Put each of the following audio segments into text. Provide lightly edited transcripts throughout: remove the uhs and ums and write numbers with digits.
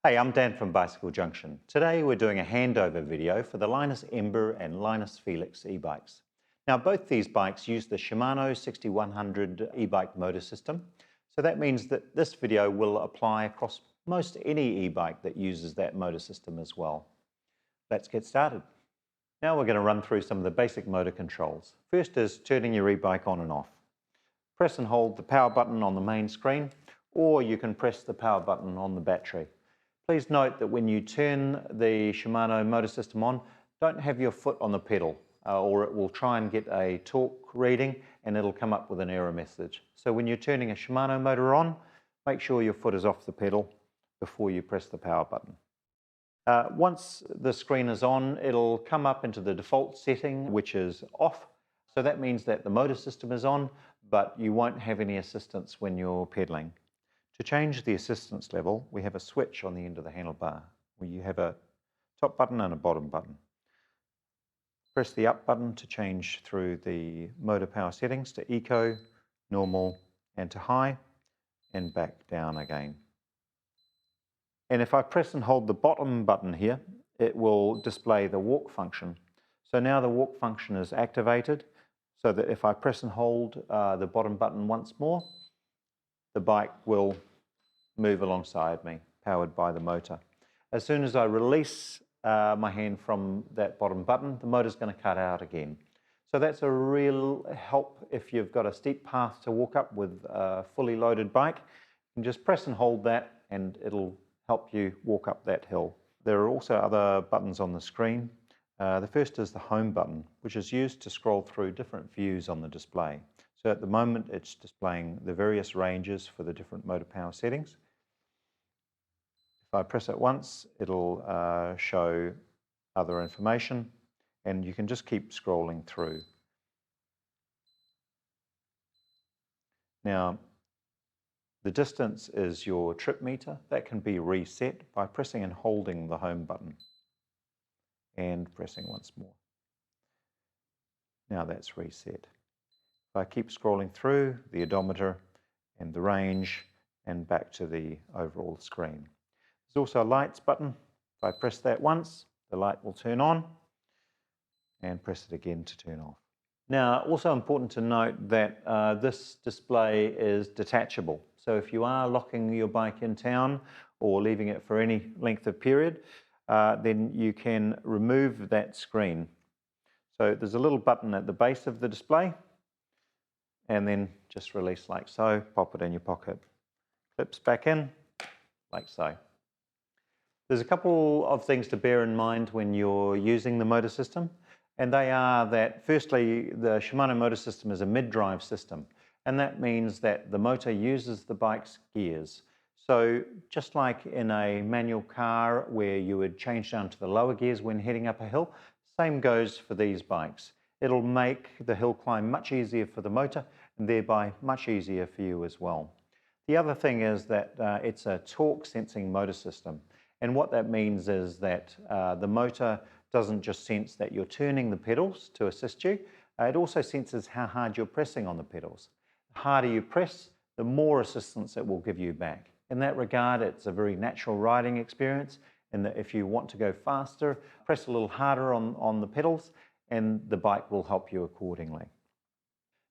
Hey, I'm Dan from Bicycle Junction. Today we're doing a handover video for the Linus Ember and Linus Felix e-bikes. Now both these bikes use the Shimano 6100 e-bike motor system, so that means that this video will apply across most any e-bike that uses that motor system as well. Let's get started. Now we're going to run through some of the basic motor controls. First is turning your e-bike on and off. Press and hold the power button on the main screen, or you can press the power button on the battery. Please note that when you turn the Shimano motor system on, don't have your foot on the pedal or it will try and get a torque reading and it'll come up with an error message. So when you're turning a Shimano motor on, make sure your foot is off the pedal before you press the power button. Once the screen is on, it'll come up into the default setting, which is off. So that means that the motor system is on, but you won't have any assistance when you're pedaling. To change the assistance level, we have a switch on the end of the handlebar where you have a top button and a bottom button. Press the up button to change through the motor power settings to eco, normal and to high, and back down again. And if I press and hold the bottom button here, it will display the walk function. So now the walk function is activated, so that if I press and hold the bottom button once more, the bike will move alongside me, powered by the motor. As soon as I release my hand from that bottom button, the motor's going to cut out again. So that's a real help if you've got a steep path to walk up with a fully loaded bike. You can just press and hold that and it'll help you walk up that hill. There are also other buttons on the screen. The first is the home button, which is used to scroll through different views on the display. So at the moment it's displaying the various ranges for the different motor power settings. If I press it once, it'll show other information and you can just keep scrolling through. Now, the distance is your trip meter. That can be reset by pressing and holding the home button and pressing once more. Now that's reset. If I keep scrolling through, the odometer and the range and back to the overall screen. There's also a lights button. If I press that once, the light will turn on and press it again to turn off. Now, also important to note that this display is detachable. So if you are locking your bike in town or leaving it for any length of period, then you can remove that screen. So there's a little button at the base of the display and then just release like so, pop it in your pocket. Clips back in like so. There's a couple of things to bear in mind when you're using the motor system, and they are that firstly, the Shimano motor system is a mid-drive system, and that means that the motor uses the bike's gears. So just like in a manual car where you would change down to the lower gears when heading up a hill, same goes for these bikes. It'll make the hill climb much easier for the motor and thereby much easier for you as well. The other thing is that it's a torque sensing motor system. And what that means is that the motor doesn't just sense that you're turning the pedals to assist you, it also senses how hard you're pressing on the pedals. The harder you press, the more assistance it will give you back. In that regard, it's a very natural riding experience, and that if you want to go faster, press a little harder on the pedals and the bike will help you accordingly.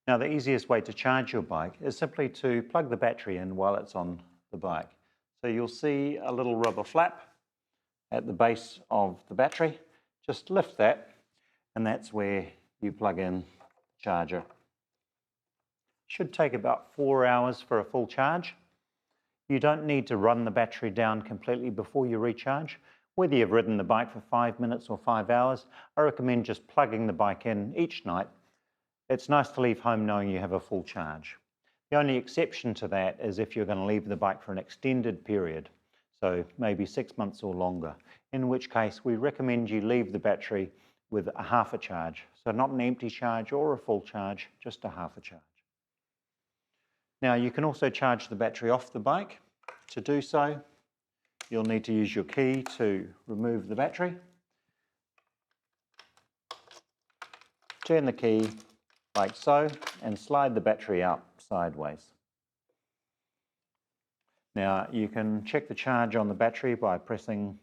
Now, the easiest way to charge your bike is simply to plug the battery in while it's on the bike. So you'll see a little rubber flap at the base of the battery. Just lift that and that's where you plug in the charger. Should take about 4 hours for a full charge. You don't need to run the battery down completely before you recharge. Whether you've ridden the bike for 5 minutes or 5 hours, I recommend just plugging the bike in each night. It's nice to leave home knowing you have a full charge. The only exception to that is if you're going to leave the bike for an extended period, so maybe 6 months or longer, in which case we recommend you leave the battery with a half a charge. So not an empty charge or a full charge, just a half a charge. Now you can also charge the battery off the bike. To do so, you'll need to use your key to remove the battery. Turn the key like so and slide the battery out sideways. Now you can check the charge on the battery by pressing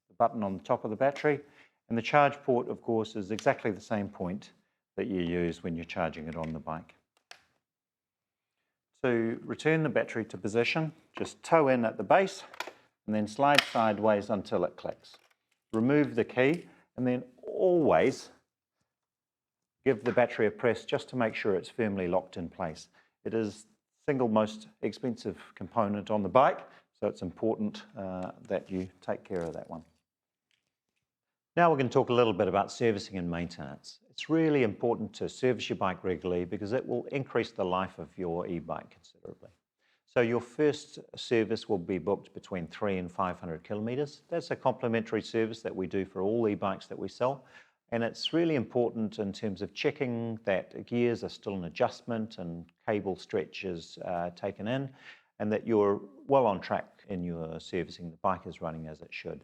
the button on the top of the battery, and the charge port of course is exactly the same point that you use when you're charging it on the bike. To return the battery to position, just toe in at the base and then slide sideways until it clicks. Remove the key and then always give the battery a press just to make sure it's firmly locked in place. It is the single most expensive component on the bike, so it's important that you take care of that one. Now we're going to talk a little bit about servicing and maintenance. It's really important to service your bike regularly because it will increase the life of your e-bike considerably. So your first service will be booked between 300 and 500 kilometres. That's a complimentary service that we do for all e-bikes that we sell. And it's really important in terms of checking that gears are still in adjustment and cable stretch is taken in, and that you're well on track in your servicing. The bike is running as it should.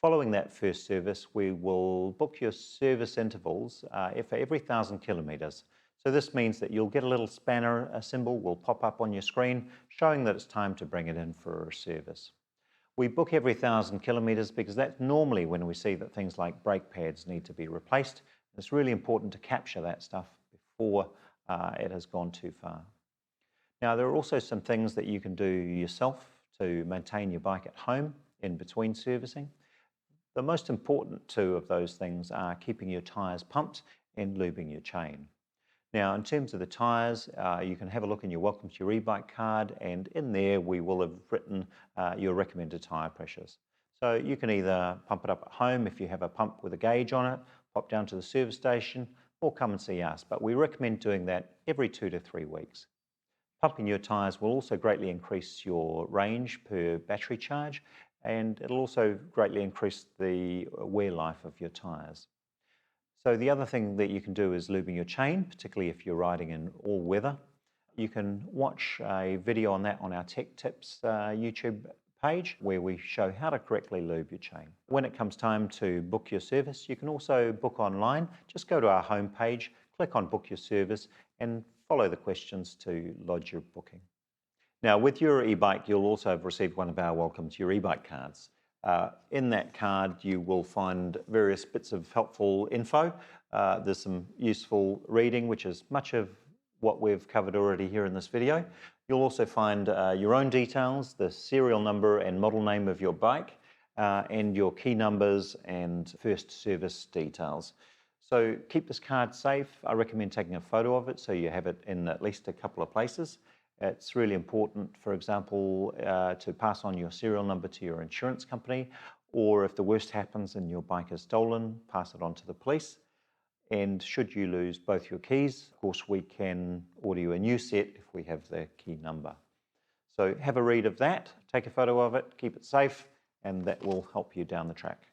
Following that first service, we will book your service intervals for every 1,000 kilometres. So this means that you'll get a little spanner symbol will pop up on your screen showing that it's time to bring it in for a service. We book every 1,000 kilometres because that's normally when we see that things like brake pads need to be replaced. It's really important to capture that stuff before it has gone too far. Now there are also some things that you can do yourself to maintain your bike at home in between servicing. The most important two of those things are keeping your tyres pumped and lubing your chain. Now, in terms of the tyres, you can have a look in your Welcome to Your eBike card, and in there we will have written your recommended tyre pressures. So you can either pump it up at home if you have a pump with a gauge on it, pop down to the service station, or come and see us. But we recommend doing that every 2 to 3 weeks. Pumping your tyres will also greatly increase your range per battery charge, and it'll also greatly increase the wear life of your tyres. So the other thing that you can do is lubing your chain, particularly if you're riding in all weather. You can watch a video on that on our Tech Tips YouTube page where we show how to correctly lube your chain. When it comes time to book your service, you can also book online. Just go to our home page, click on Book Your Service and follow the questions to lodge your booking. Now with your e-bike, you'll also have received one of our Welcome to Your eBike cards. In that card, you will find various bits of helpful info. There's some useful reading, which is much of what we've covered already here in this video. You'll also find your own details, the serial number and model name of your bike, and your key numbers and first service details. So keep this card safe. I recommend taking a photo of it so you have it in at least a couple of places. It's really important, for example, to pass on your serial number to your insurance company, or if the worst happens and your bike is stolen, pass it on to the police. And should you lose both your keys, of course, we can order you a new set if we have the key number. So have a read of that, take a photo of it, keep it safe, and that will help you down the track.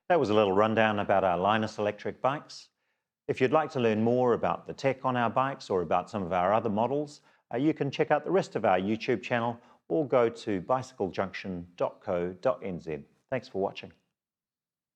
That was a little rundown about our Linus electric bikes. If you'd like to learn more about the tech on our bikes or about some of our other models, you can check out the rest of our YouTube channel or go to bicyclejunction.co.nz. Thanks for watching.